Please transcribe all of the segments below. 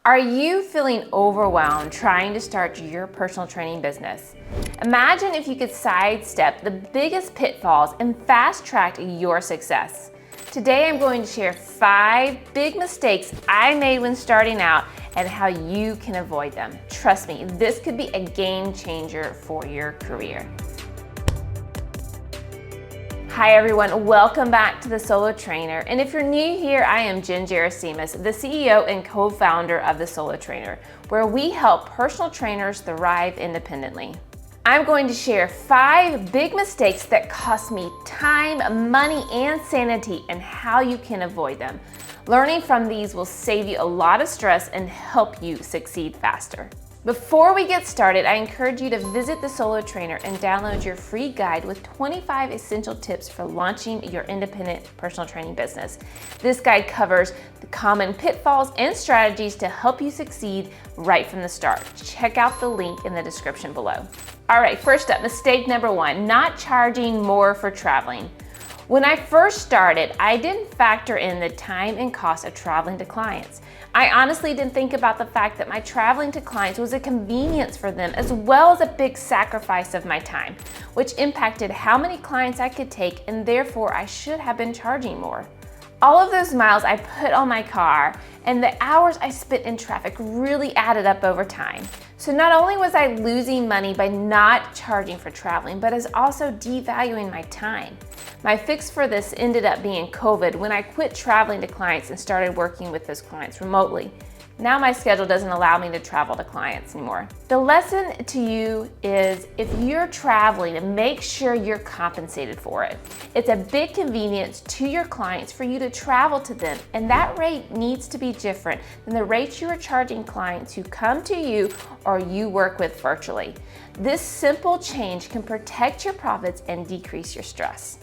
Are you feeling overwhelmed trying to start your personal training business? Imagine if you could sidestep the biggest pitfalls and fast-track your success. Today I'm going to share 5 big mistakes I made when starting out and how you can avoid them. Trust me, this could be a game changer for your career. Hi everyone, welcome back to The Solo Trainer. And if you're new here, I am Jen Gerasimus, the CEO and co-founder of The Solo Trainer, where we help personal trainers thrive independently. I'm going to share 5 big mistakes that cost me time, money, and sanity and how you can avoid them. Learning from these will save you a lot of stress and help you succeed faster. Before we get started, I encourage you to visit The Solo Trainer and download your free guide with 25 essential tips for launching your independent personal training business. This guide covers the common pitfalls and strategies to help you succeed right from the start. Check out the link in the description below. All right, first up, mistake number 1, not charging more for traveling. When I first started, I didn't factor in the time and cost of traveling to clients. I honestly didn't think about the fact that my traveling to clients was a convenience for them as well as a big sacrifice of my time, which impacted how many clients I could take, and therefore I should have been charging more. All of those miles I put on my car and the hours I spent in traffic really added up over time. So not only was I losing money by not charging for traveling, but is also devaluing my time. My fix for this ended up being COVID, when I quit traveling to clients and started working with those clients remotely. Now my schedule doesn't allow me to travel to clients anymore. The lesson to you is, if you're traveling, make sure you're compensated for it. It's a big convenience to your clients for you to travel to them, and that rate needs to be different than the rates you are charging clients who come to you or you work with virtually. This simple change can protect your profits and decrease your stress.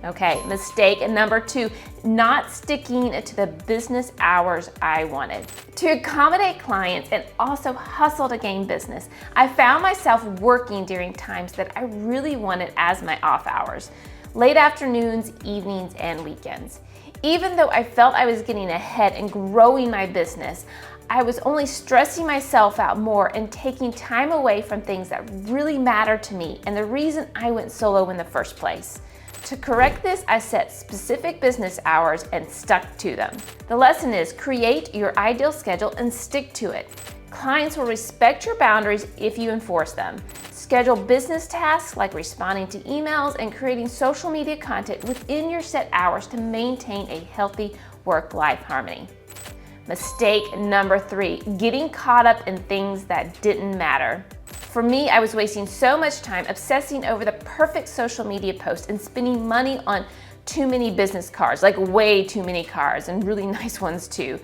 Okay, mistake number 2, not sticking to the business hours I wanted. To accommodate clients and also hustle to gain business, I found myself working during times that I really wanted as my off hours, late afternoons, evenings, and weekends. Even though I felt I was getting ahead and growing my business, I was only stressing myself out more and taking time away from things that really mattered to me and the reason I went solo in the first place. To correct this, I set specific business hours and stuck to them. The lesson is, create your ideal schedule and stick to it. Clients will respect your boundaries if you enforce them. Schedule business tasks like responding to emails and creating social media content within your set hours to maintain a healthy work-life harmony. Mistake number 3, getting caught up in things that didn't matter. For me, I was wasting so much time obsessing over the perfect social media post and spending money on too many business cards, like way too many cards, and really nice ones too.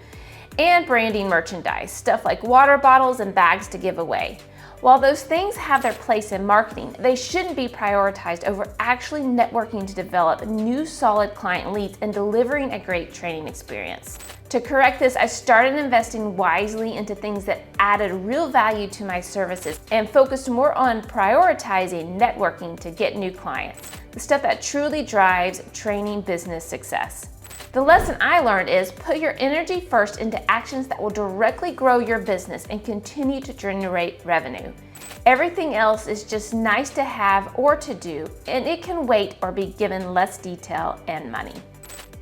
And branding merchandise, stuff like water bottles and bags to give away. While those things have their place in marketing, they shouldn't be prioritized over actually networking to develop new solid client leads and delivering a great training experience. To correct this, I started investing wisely into things that added real value to my services and focused more on prioritizing networking to get new clients, the stuff that truly drives training business success. The lesson I learned is, put your energy first into actions that will directly grow your business and continue to generate revenue. Everything else is just nice to have or to do, and it can wait or be given less detail and money.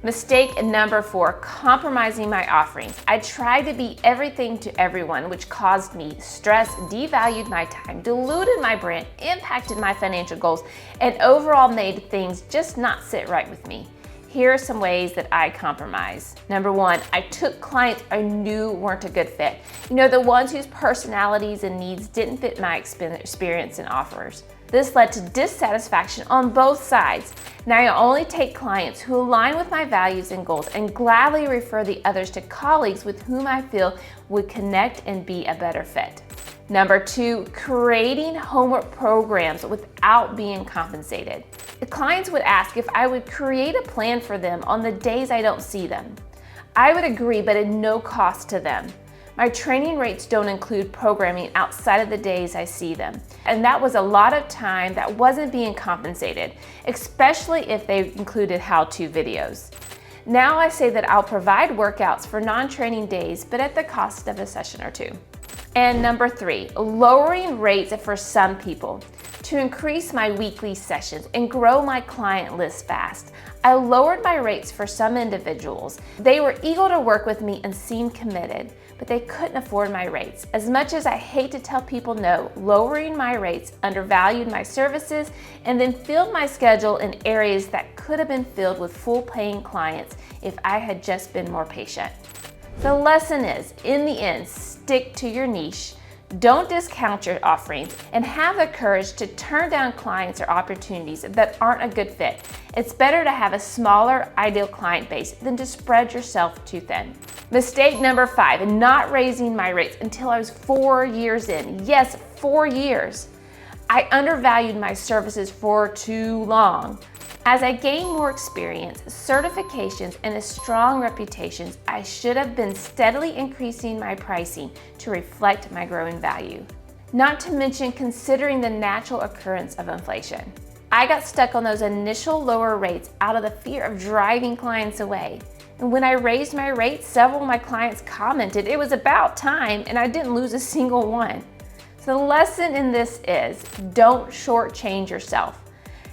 Mistake number 4, compromising my offerings. I tried to be everything to everyone, which caused me stress, devalued my time, diluted my brand, impacted my financial goals, and overall made things just not sit right with me. Here are some ways that I compromise. Number 1, I took clients I knew weren't a good fit. The ones whose personalities and needs didn't fit my experience and offers. This led to dissatisfaction on both sides. Now I only take clients who align with my values and goals and gladly refer the others to colleagues with whom I feel would connect and be a better fit. Number 2, creating homework programs without being compensated. The clients would ask if I would create a plan for them on the days I don't see them. I would agree, but at no cost to them. My training rates don't include programming outside of the days I see them. And that was a lot of time that wasn't being compensated, especially if they included how-to videos. Now I say that I'll provide workouts for non-training days, but at the cost of a session or two. And number 3, lowering rates for some people. To increase my weekly sessions and grow my client list fast, I lowered my rates for some individuals. They were eager to work with me and seemed committed, but they couldn't afford my rates. As much as I hate to tell people no, lowering my rates undervalued my services and then filled my schedule in areas that could have been filled with full paying clients if I had just been more patient. The lesson is, in the end, stick to your niche. Don't discount your offerings and have the courage to turn down clients or opportunities that aren't a good fit. It's better to have a smaller, ideal client base than to spread yourself too thin. Mistake number 5, not raising my rates until I was 4 years in. Yes, 4 years. I undervalued my services for too long. As I gained more experience, certifications, and a strong reputation, I should have been steadily increasing my pricing to reflect my growing value. Not to mention considering the natural occurrence of inflation. I got stuck on those initial lower rates out of the fear of driving clients away. And when I raised my rates, several of my clients commented it was about time, and I didn't lose a single one. So the lesson in this is, don't shortchange yourself.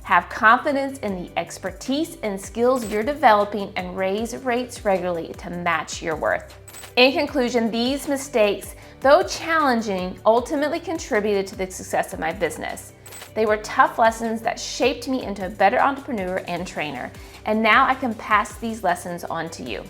Have confidence in the expertise and skills you're developing and raise rates regularly to match your worth. In conclusion, these mistakes, though challenging, ultimately contributed to the success of my business. They were tough lessons that shaped me into a better entrepreneur and trainer, and now I can pass these lessons on to you.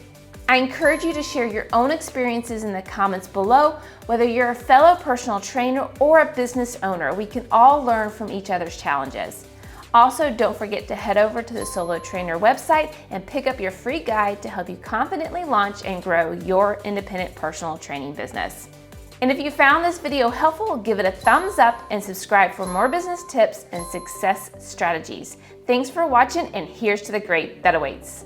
I encourage you to share your own experiences in the comments below. Whether you're a fellow personal trainer or a business owner, we can all learn from each other's challenges. Also, don't forget to head over to the Solo Trainer website and pick up your free guide to help you confidently launch and grow your independent personal training business. And if you found this video helpful, give it a thumbs up and subscribe for more business tips and success strategies. Thanks for watching, and here's to the great that awaits.